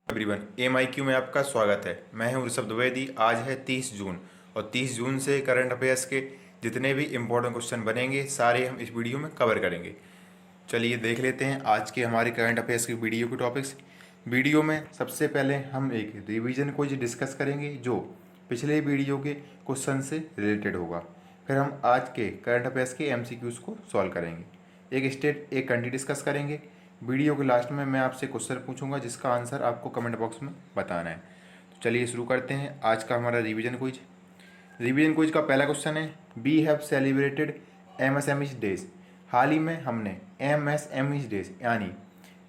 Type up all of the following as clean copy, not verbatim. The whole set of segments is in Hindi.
एवरीवन, MIQ में आपका स्वागत है। मैं हूं ऋषभ द्विवेदी। आज है 30 जून और 30 जून से करंट अफेयर्स के जितने भी इम्पोर्टेंट क्वेश्चन बनेंगे सारे हम इस वीडियो में कवर करेंगे। चलिए देख लेते हैं आज के हमारे करंट अफेयर्स की वीडियो के टॉपिक्स। वीडियो में सबसे पहले हम एक रिवीजन क्विज डिस्कस करेंगे जो पिछले वीडियो के क्वेश्चन से रिलेटेड होगा। फिर हम आज के करंट अफेयर्स के MCQs को सॉल्व करेंगे। एक स्टेट एक कंट्री डिस्कस करेंगे। वीडियो के लास्ट में मैं आपसे क्वेश्चन पूछूंगा जिसका आंसर आपको कमेंट बॉक्स में बताना है। तो चलिए शुरू करते हैं आज का हमारा रिवीजन क्विज का पहला क्वेश्चन है, we have celebrated MSME days. हाल ही में हमने MSME डेज यानी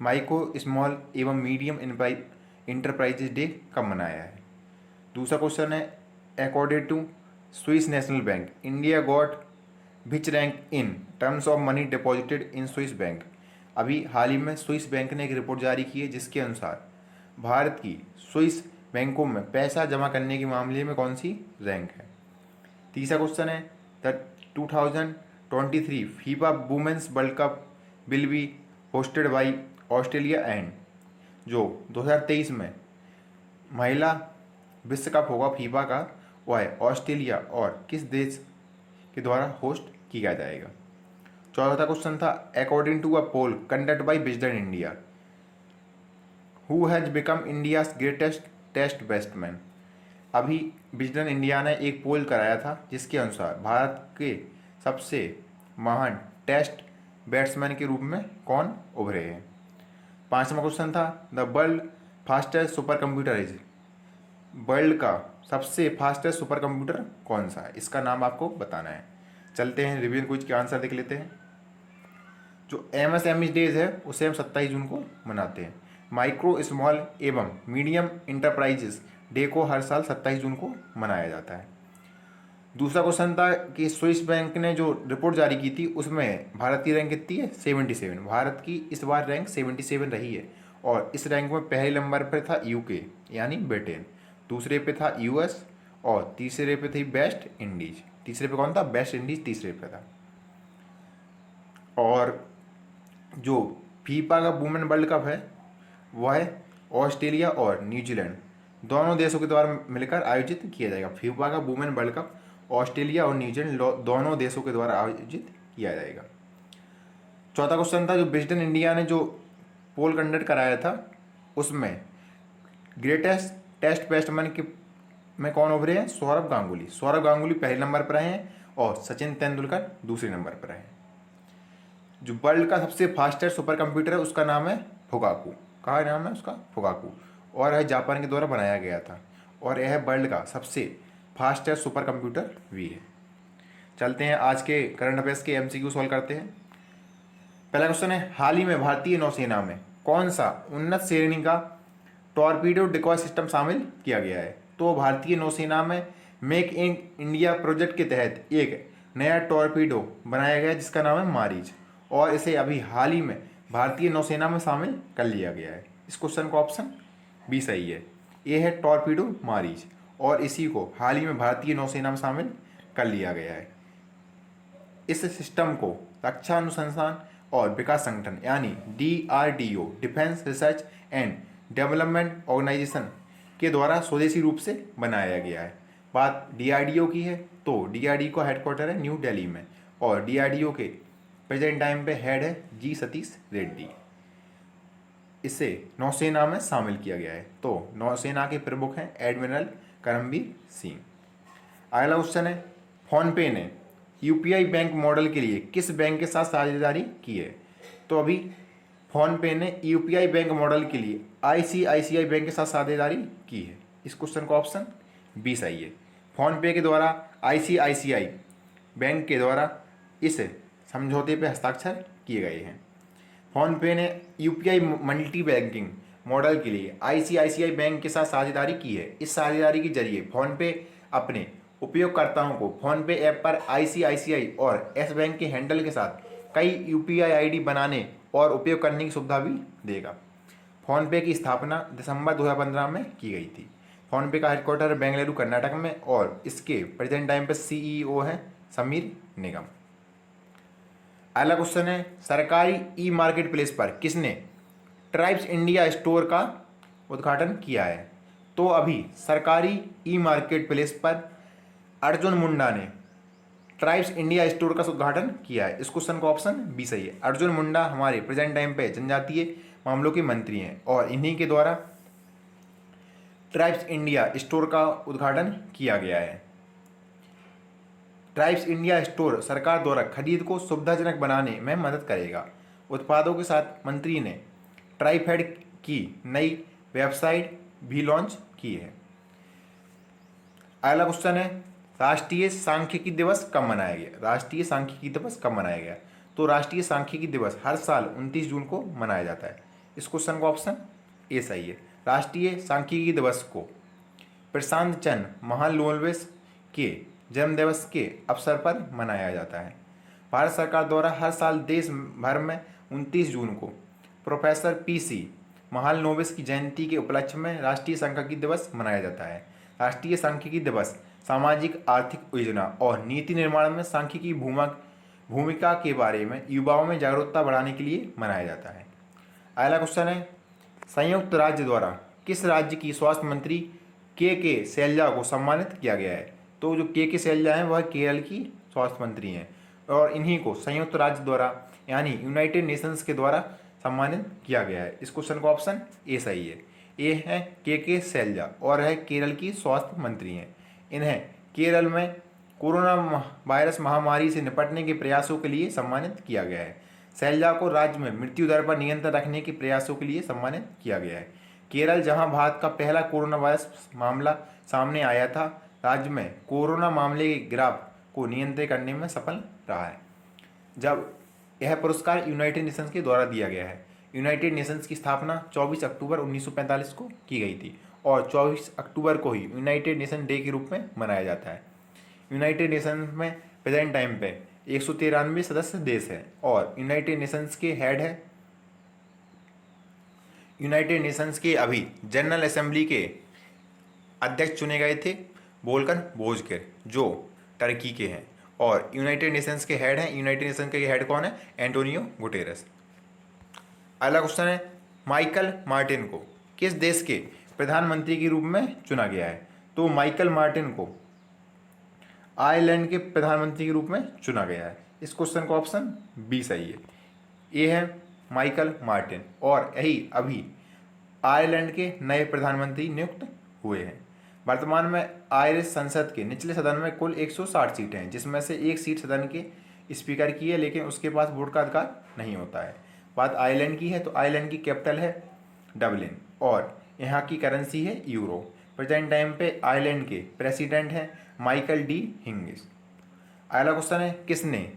माइक्रो स्मॉल एवं मीडियम इंटरप्राइजेज डे कब मनाया है। दूसरा क्वेश्चन है, according to Swiss National Bank India got which rank in terms of money deposited in Swiss bank. अभी हाल ही में स्विस बैंक ने एक रिपोर्ट जारी की है जिसके अनुसार भारत की स्विस बैंकों में पैसा जमा करने के मामले में कौन सी रैंक है। तीसरा क्वेश्चन है, the 2023 FIFA women's world cup will be hosted by Australia and. जो 2023 में महिला विश्व कप होगा फीफा का, वह है ऑस्ट्रेलिया और किस देश के द्वारा होस्ट किया जाएगा। चौथा क्वेश्चन था, according to a poll conduct by Wisden India who has become India's greatest test batsman. अभी विजडन इंडिया ने एक पोल कराया था जिसके अनुसार भारत के सबसे महान टेस्ट बैट्समैन के रूप में कौन उभरे हैं। पांचवा क्वेश्चन था, the world fastest super computer is. World का सबसे फास्टेस्ट सुपर कंप्यूटर कौन सा है, इसका नाम आपको बताना है। चलते हैं रिवीजन क्विज के आंसर देख लेते हैं। जो MSME डेज है उसे हम 27 जून को मनाते हैं। माइक्रो स्मॉल एवं मीडियम इंटरप्राइजेस डे को हर साल 27 जून को मनाया जाता है। दूसरा क्वेश्चन था कि स्विस बैंक ने जो रिपोर्ट जारी की थी उसमें भारत की रैंक कितनी है, 77। भारत की इस बार रैंक 77 रही है और इस रैंक में पहले नंबर पर था UK यानी ब्रिटेन, दूसरे पे था US और तीसरे पे थी वेस्ट इंडीज। तीसरे पे कौन था, वेस्ट इंडीज तीसरे पे था। और जो फीफा का वुमेन वर्ल्ड कप है वह ऑस्ट्रेलिया और न्यूजीलैंड दोनों देशों के द्वारा मिलकर आयोजित किया जाएगा। फीफा का वुमेन वर्ल्ड कप ऑस्ट्रेलिया और न्यूजीलैंड दोनों देशों के द्वारा आयोजित किया जाएगा। चौथा क्वेश्चन था, जो विजडन इंडिया ने जो पोल कंडक्ट कराया था उसमें ग्रेटेस्ट टेस्ट बैट्समैन के में कौन उभरे हैं, सौरव गांगुली। सौरव गांगुली पहले नंबर पर रहे हैं और सचिन तेंदुलकर दूसरे नंबर पर रहे हैं। जो वर्ल्ड का सबसे फास्टेस्ट सुपर कंप्यूटर है उसका नाम है फुगाकू। कहा नाम है उसका, फुगाकू, और यह जापान के द्वारा बनाया गया था और यह वर्ल्ड का सबसे फास्टेस्ट सुपर कंप्यूटर भी है। चलते हैं आज के करंट अफेयर्स के MCQ सॉल्व करते हैं। पहला क्वेश्चन है, हाल ही में भारतीय नौसेना में कौन सा उन्नत श्रेणी का टॉर्पीडो डिकॉय सिस्टम शामिल किया गया है। तो भारतीय नौसेना में मेक इन इंडिया प्रोजेक्ट के तहत एक नया टॉर्पीडो बनाया गया जिसका नाम है मारीच और इसे अभी हाल ही में भारतीय नौसेना में शामिल कर लिया गया है। इस क्वेश्चन का ऑप्शन बी सही है। ये है टॉर्पीडो मारीच और इसी को हाल ही में भारतीय नौसेना में शामिल कर लिया गया है। इस सिस्टम को रक्षा अनुसंधान और विकास संगठन यानी DRDO defence research and development organisation के द्वारा स्वदेशी रूप से बनाया गया है। बात DRDO की है तो DRDO का हेडक्वार्टर है न्यू दिल्ली में और DRDO के प्रेजेंट टाइम पे हेड है G सतीश रेड्डी। इसे नौसेना में शामिल किया गया है तो नौसेना के प्रमुख हैं एडमिरल करमबीर सिंह। अगला क्वेश्चन है, फोनपे ने UPI बैंक मॉडल के लिए किस बैंक के साथ साझेदारी की है। तो अभी फोनपे ने UPI बैंक मॉडल के लिए ICICI बैंक के साथ साझेदारी की है। इस क्वेश्चन का ऑप्शन बी सही है। फोनपे के द्वारा ICICI बैंक के द्वारा इस समझौते पर हस्ताक्षर किए गए हैं। फोनपे ने UPI मल्टी बैंकिंग मॉडल के लिए ICICI बैंक के साथ साझेदारी की है। इस साझेदारी के जरिए फोनपे अपने उपयोगकर्ताओं को फोनपे ऐप पर ICICI और येस बैंक के हैंडल के साथ कई UPI ID बनाने और उपयोग करने की सुविधा भी देगा। फोनपे की स्थापना दिसंबर 2015 में की गई थी। फोनपे का हेडक्वार्टर बेंगलुरु कर्नाटक में और इसके प्रेजेंट टाइम पर CEO है समीर निगम। अगला क्वेश्चन है, सरकारी ई मार्केट प्लेस पर किसने ट्राइब्स इंडिया स्टोर का उद्घाटन किया है। तो अभी सरकारी ई मार्केट प्लेस पर अर्जुन मुंडा ने ट्राइब्स इंडिया स्टोर का उद्घाटन किया है। इस क्वेश्चन का ऑप्शन बी सही है। अर्जुन मुंडा हमारे प्रेजेंट टाइम पे जनजातीय मामलों के मंत्री हैं और इन्हीं के द्वारा ट्राइब्स इंडिया स्टोर का उद्घाटन किया गया है। ट्राइब्स इंडिया स्टोर सरकार द्वारा खरीद को सुविधाजनक बनाने में मदद करेगा। उत्पादों के साथ मंत्री ने ट्राइफेड की नई वेबसाइट भी लॉन्च की है। अगला क्वेश्चन है राष्ट्रीय सांख्यिकी दिवस कब मनाया गया। राष्ट्रीय सांख्यिकी दिवस कब मनाया गया? तो राष्ट्रीय सांख्यिकी दिवस हर साल 29 जून को मनाया जाता है। इस क्वेश्चन का ऑप्शन ए सही है। राष्ट्रीय सांख्यिकी दिवस को प्रशांत चंद्र महालनोबिस के जन्म दिवस के अवसर पर मनाया जाता है। भारत सरकार द्वारा हर साल देश भर में 29 जून को प्रोफेसर पीसी महालनोबिस की जयंती के उपलक्ष्य में राष्ट्रीय सांख्यिकी दिवस मनाया जाता है। राष्ट्रीय सांख्यिकी दिवस सामाजिक आर्थिक योजना और नीति निर्माण में सांख्यिकी भूमिका के बारे में युवाओं में जागरूकता बढ़ाने के लिए मनाया जाता है। अगला क्वेश्चन है संयुक्त राज्य द्वारा किस राज्य की स्वास्थ्य मंत्री के शैलजा को सम्मानित किया गया है? तो जो के शैलजा हैं वह केरल की स्वास्थ्य मंत्री हैं और इन्हीं को संयुक्त राज्य द्वारा यानी यूनाइटेड नेशंस के द्वारा सम्मानित किया गया है। इस क्वेश्चन का ऑप्शन ए सही है। ए है के शैलजा और है केरल की स्वास्थ्य मंत्री हैं। इन्हें केरल में कोरोना वायरस महामारी से निपटने के प्रयासों के लिए सम्मानित किया गया है। शैलजा को राज्य में मृत्यु दर पर नियंत्रण रखने के प्रयासों के लिए सम्मानित किया गया है। केरल जहां भारत का पहला कोरोना वायरस मामला सामने आया था, राज्य में कोरोना मामले के ग्राफ को नियंत्रित करने में सफल रहा है। जब यह पुरस्कार यूनाइटेड नेशंस के द्वारा दिया गया है। यूनाइटेड नेशंस की स्थापना 24 अक्टूबर 1945 को की गई थी और 24 अक्टूबर को ही यूनाइटेड नेशन डे के रूप में मनाया जाता है। यूनाइटेड नेशंस में प्रेजेंट टाइम पे 193 सदस्य देश हैं और यूनाइटेड नेशंस के हेड है यूनाइटेड नेशंस के अभी जनरल असेंबली के अध्यक्ष चुने गए थे वोल्कर बोजकर जो टर्की के हैं और यूनाइटेड नेशंस के हेड हैं। यूनाइटेड नेशंस के हेड कौन है? Antonio Guterres. अगला क्वेश्चन है माइकल मार्टिन को किस देश के प्रधानमंत्री के रूप में चुना गया है? तो माइकल मार्टिन को आयरलैंड के प्रधानमंत्री के रूप में चुना गया है। इस क्वेश्चन का ऑप्शन बी सही है। ये है माइकल मार्टिन और यही अभी आयरलैंड के नए प्रधानमंत्री नियुक्त हुए हैं। वर्तमान में आयरिश संसद के निचले सदन में कुल 160 सीटें हैं जिसमें से एक सीट सदन के स्पीकर की है लेकिन उसके पास वोट का अधिकार नहीं होता है। बात आयरलैंड की है तो आयरलैंड की कैपिटल है डबलिन और यहाँ की करेंसी है यूरो। प्रेजेंट टाइम पे आयरलैंड के प्रेसिडेंट हैं माइकल डी हिंगिस। अगला क्वेश्चन है किसने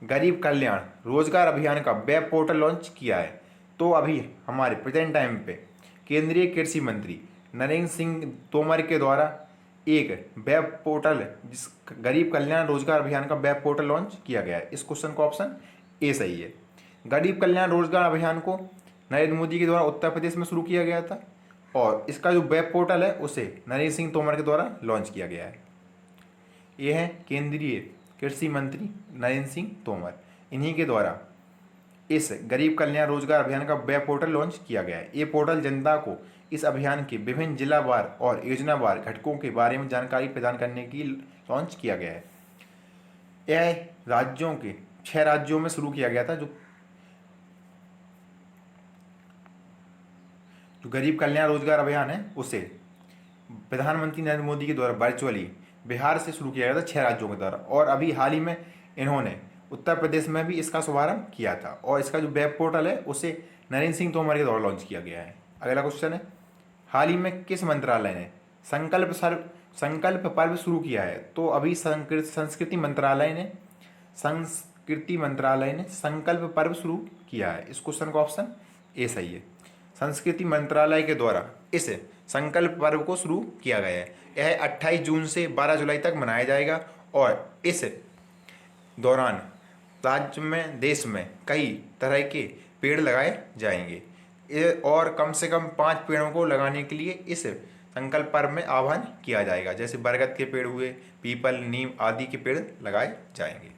गरीब कल्याण रोजगार अभियान का वेब पोर्टल लॉन्च किया है? तो अभी हमारे प्रेजेंट टाइम पे केंद्रीय कृषि मंत्री नरेंद्र सिंह तोमर के द्वारा एक वेब पोर्टल जिस गरीब कल्याण रोजगार अभियान का वेब पोर्टल लॉन्च किया गया है। इस क्वेश्चन का ऑप्शन ए सही है। गरीब कल्याण रोजगार अभियान को नरेंद्र मोदी के द्वारा उत्तर प्रदेश में शुरू किया गया था और इसका जो वेब पोर्टल है उसे नरेंद्र सिंह तोमर के द्वारा लॉन्च किया गया है। ये है केंद्रीय कृषि मंत्री नरेंद्र सिंह तोमर, इन्हीं के द्वारा इस गरीब कल्याण रोजगार अभियान का वेब पोर्टल लॉन्च किया गया है। ये पोर्टल जनता को इस अभियान के विभिन्न जिलावार और योजनावार घटकों के बारे में जानकारी प्रदान करने की लॉन्च किया गया है। यह राज्यों के 6 राज्यों में शुरू किया गया था। जो गरीब कल्याण रोजगार अभियान है उसे प्रधानमंत्री नरेंद्र मोदी के द्वारा वर्चुअली बिहार से शुरू किया गया था 6 राज्यों के द्वारा और अभी हाल ही में इन्होंने उत्तर प्रदेश में भी इसका शुभारंभ किया था और इसका जो वेब पोर्टल है उसे नरेंद्र सिंह तोमर के द्वारा लॉन्च किया गया है। अगला क्वेश्चन है हाल ही में किस मंत्रालय ने संकल्प पर्व शुरू किया है? तो अभी संस्कृति मंत्रालय ने संकल्प पर्व शुरू किया है। इस क्वेश्चन का ऑप्शन ए सही है। संस्कृति मंत्रालय के द्वारा इस संकल्प पर्व को शुरू किया गया है। यह 28 जून से 12 जुलाई तक मनाया जाएगा और इस दौरान राज्य में देश में कई तरह के पेड़ लगाए जाएंगे और कम से कम 5 पेड़ों को लगाने के लिए इस संकल्प पर्व में आह्वान किया जाएगा। जैसे बरगद के पेड़ हुए, पीपल, नीम आदि के पेड़ लगाए जाएंगे।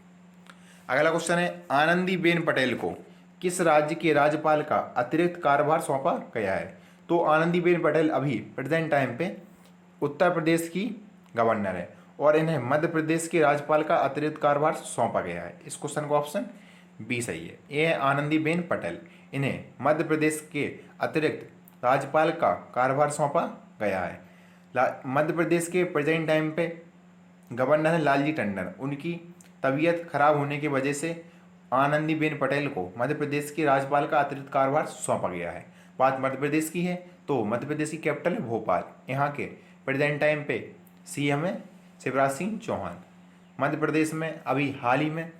अगला क्वेश्चन है आनंदीबेन पटेल को किस राज्य के राज्यपाल का अतिरिक्त कार्यभार सौंपा गया है? तो आनंदीबेन पटेल अभी प्रेजेंट टाइम पे उत्तर प्रदेश की गवर्नर है और इन्हें मध्य प्रदेश के राज्यपाल का अतिरिक्त कार्यभार सौंपा गया है। इस क्वेश्चन का ऑप्शन बी सही है। ये है आनंदीबेन पटेल, इन्हें मध्य प्रदेश के अतिरिक्त राज्यपाल का कार्यभार सौंपा गया है। मध्य प्रदेश के प्रेजेंट टाइम पे गवर्नर है लालजी टंडन। उनकी तबीयत खराब होने की वजह से आनंदीबेन पटेल को मध्य प्रदेश के राज्यपाल का अतिरिक्त कार्यभार सौंपा गया है। बात मध्य प्रदेश की है तो मध्य प्रदेश की कैपिटल है भोपाल। यहाँ के प्रेजेंट टाइम पे सीएम है शिवराज सिंह चौहान। मध्य प्रदेश में अभी हाल ही में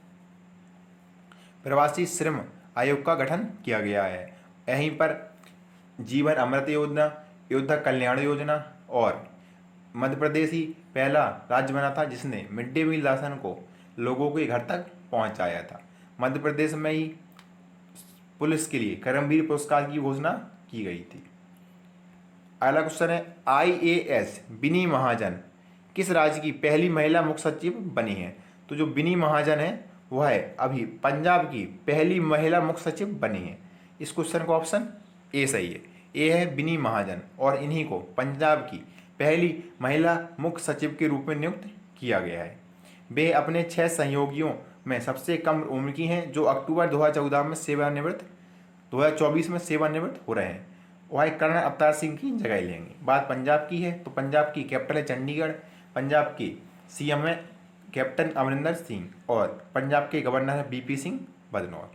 प्रवासी श्रम आयोग का गठन किया गया है। यहीं पर जीवन अमृत योजना, योद्धा कल्याण योजना और मध्य प्रदेश ही पहला राज्य बना था जिसने मिड डे मील राशन को लोगों के घर तक पहुंचाया था। मध्य प्रदेश में ही पुलिस के लिए कर्मवीर पुरस्कार की घोषणा की गई थी। अगला क्वेश्चन है आईएएस बिनी महाजन किस राज्य की पहली महिला मुख्य सचिव बनी है? तो जो बिनी महाजन है वह है अभी पंजाब की पहली महिला मुख्य सचिव बनी है। इस क्वेश्चन का ऑप्शन ए सही है। ए है बिनी महाजन और इन्हीं को पंजाब की पहली महिला मुख्य सचिव के रूप में नियुक्त किया गया है। वे अपने 6 सहयोगियों में सबसे कम उम्र की हैं जो अक्टूबर 2024 में सेवानिवृत्त हो रहे हैं। वह कर्नल अवतार सिंह की जगह लेंगे। बात पंजाब की है तो पंजाब की कैपिटल है चंडीगढ़। पंजाब की सीएम है कैप्टन अमरिंदर सिंह और पंजाब के गवर्नर है बीपी सिंह बदनौर।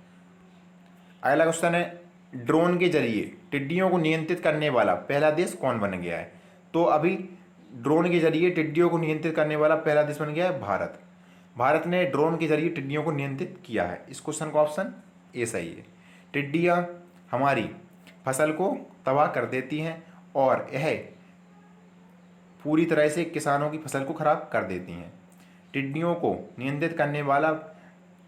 अगला क्वेश्चन है ड्रोन के जरिए टिड्डियों को नियंत्रित करने वाला पहला देश कौन बन गया है? तो अभी ड्रोन के जरिए टिड्डियों को नियंत्रित करने वाला पहला देश बन गया है भारत। भारत ने ड्रोन के जरिए टिड्डियों को नियंत्रित किया है। इस क्वेश्चन का ऑप्शन ए सही है। टिड्डियाँ हमारी फसल को तबाह कर देती हैं और यह पूरी तरह से किसानों की फसल को खराब कर देती हैं। टिड्डियों को नियंत्रित करने वाला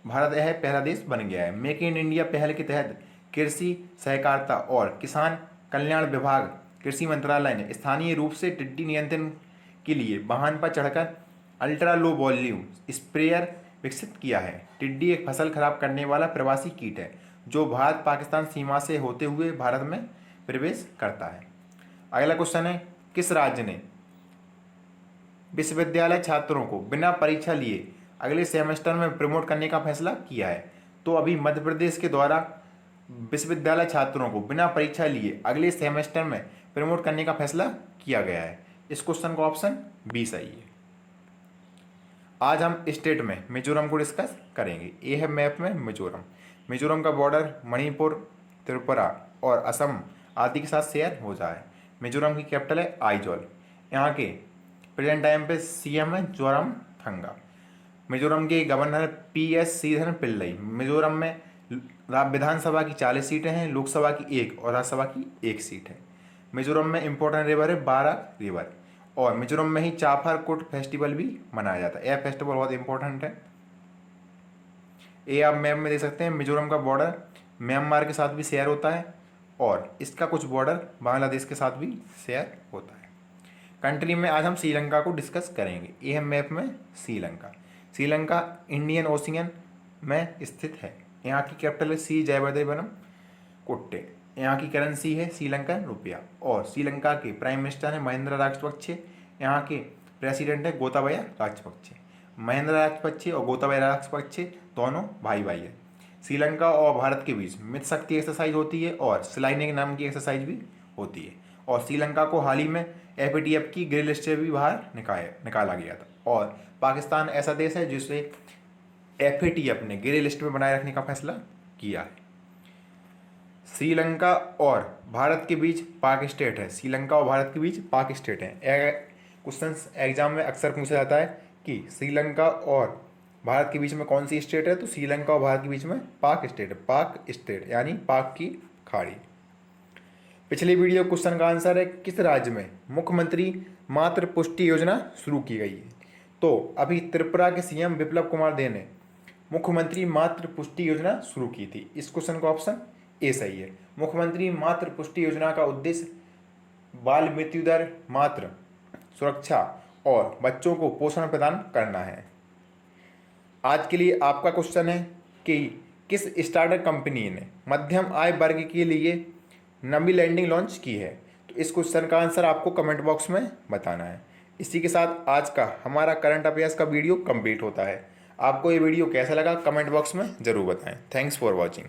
भारत यह पहला देश बन गया है। मेक इन इंडिया पहल के तहत कृषि सहकारिता और किसान कल्याण विभाग कृषि मंत्रालय ने स्थानीय रूप से टिड्डी नियंत्रण के लिए वाहन पर चढ़कर अल्ट्रा लो वॉल्यूम स्प्रेयर विकसित किया है। टिड्डी एक फसल खराब करने वाला प्रवासी कीट है जो भारत पाकिस्तान सीमा से होते हुए भारत में प्रवेश करता है। अगला क्वेश्चन है किस राज्य ने विश्वविद्यालय छात्रों को बिना परीक्षा लिए अगले सेमेस्टर में प्रमोट करने का फैसला किया है? तो अभी मध्य प्रदेश के द्वारा विश्वविद्यालय छात्रों को बिना परीक्षा लिए अगले सेमेस्टर में प्रमोट करने का फैसला किया गया है। इस क्वेश्चन का ऑप्शन बी सही है। आज हम स्टेट में मिजोरम को डिस्कस करेंगे। ये है मैप में मिजोरम। मिजोरम का बॉर्डर मणिपुर, त्रिपुरा और असम आदि के साथ शेयर हो जाए। मिजोरम की कैपिटल है आइजॉल। यहाँ के प्रेजेंट टाइम पे सीएम है जोरामथंगा। मिजोरम के गवर्नर पीएस श्रीधरन पिल्लई। मिजोरम में विधानसभा की 40 सीटें हैं, लोकसभा की 1 और राज्यसभा की 1 सीट है। मिजोरम में इंपॉर्टेंट रिवर है बारा रिवर और मिजोरम में ही चाफारकुट फेस्टिवल भी मनाया जाता है। यह फेस्टिवल बहुत इंपॉर्टेंट है। ये आप मैप में देख सकते हैं। मिजोरम का बॉर्डर म्यांमार के साथ भी शेयर होता है और इसका कुछ बॉर्डर बांग्लादेश के साथ भी शेयर होता है। कंट्री में आज हम श्रीलंका को डिस्कस करेंगे। ये है मैप में श्रीलंका। श्रीलंका इंडियन ओशियन में स्थित है। यहाँ की कैपिटल है सी जयवर्धनपुरम कोट्टे। यहाँ की करेंसी है श्रीलंकन रुपया और श्रीलंका के प्राइम मिनिस्टर हैं महिंद्रा राजपक्षे। यहाँ के प्रेसिडेंट है गोताबाया राजपक्षे। महिंद्रा राजपक्षे और गोताबाया राजपक्षे दोनों भाई भाई है। श्रीलंका और भारत के बीच मित्र शक्ति एक्सरसाइज होती है और स्लाइनिंग नाम की एक्सरसाइज भी होती है। और श्रीलंका को हाल ही में एफएटीएफ की ग्रे लिस्ट से भी बाहर निकाला गया था और पाकिस्तान ऐसा देश है जिसे एफएटीएफ ने ग्रे लिस्ट में बनाए रखने का फैसला किया है। श्रीलंका और भारत के बीच पाक स्टेट है। श्रीलंका और भारत के बीच पाक स्टेट है। क्वेश्चन एग्जाम में अक्सर पूछा जाता है कि श्रीलंका और भारत के बीच में कौन सी स्टेट है? तो श्रीलंका और भारत के बीच में पाक स्टेट है। पाक स्टेट यानी पाक की खाड़ी। पिछले वीडियो क्वेश्चन का आंसर है किस राज्य में मुख्यमंत्री मातृ पुष्टि योजना शुरू की गई है? तो अभी त्रिपुरा के सीएम विप्लव कुमार देव ने मुख्यमंत्री मातृ पुष्टि योजना शुरू की थी। इस क्वेश्चन का ऑप्शन ए सही है। मुख्यमंत्री मातृ पुष्टि योजना का उद्देश्य बाल मृत्यु दर, मातृ सुरक्षा और बच्चों को पोषण प्रदान करना है। आज के लिए आपका क्वेश्चन है कि किस स्टार्टअप कंपनी ने मध्यम आय वर्ग के लिए नवी लैंडिंग लॉन्च की है? तो इस क्वेश्चन का आंसर आपको कमेंट बॉक्स में बताना है। इसी के साथ आज का हमारा करंट अफेयर्स का वीडियो कंप्लीट होता है। आपको ये वीडियो कैसा लगा कमेंट बॉक्स में ज़रूर बताएं। Thanks for watching.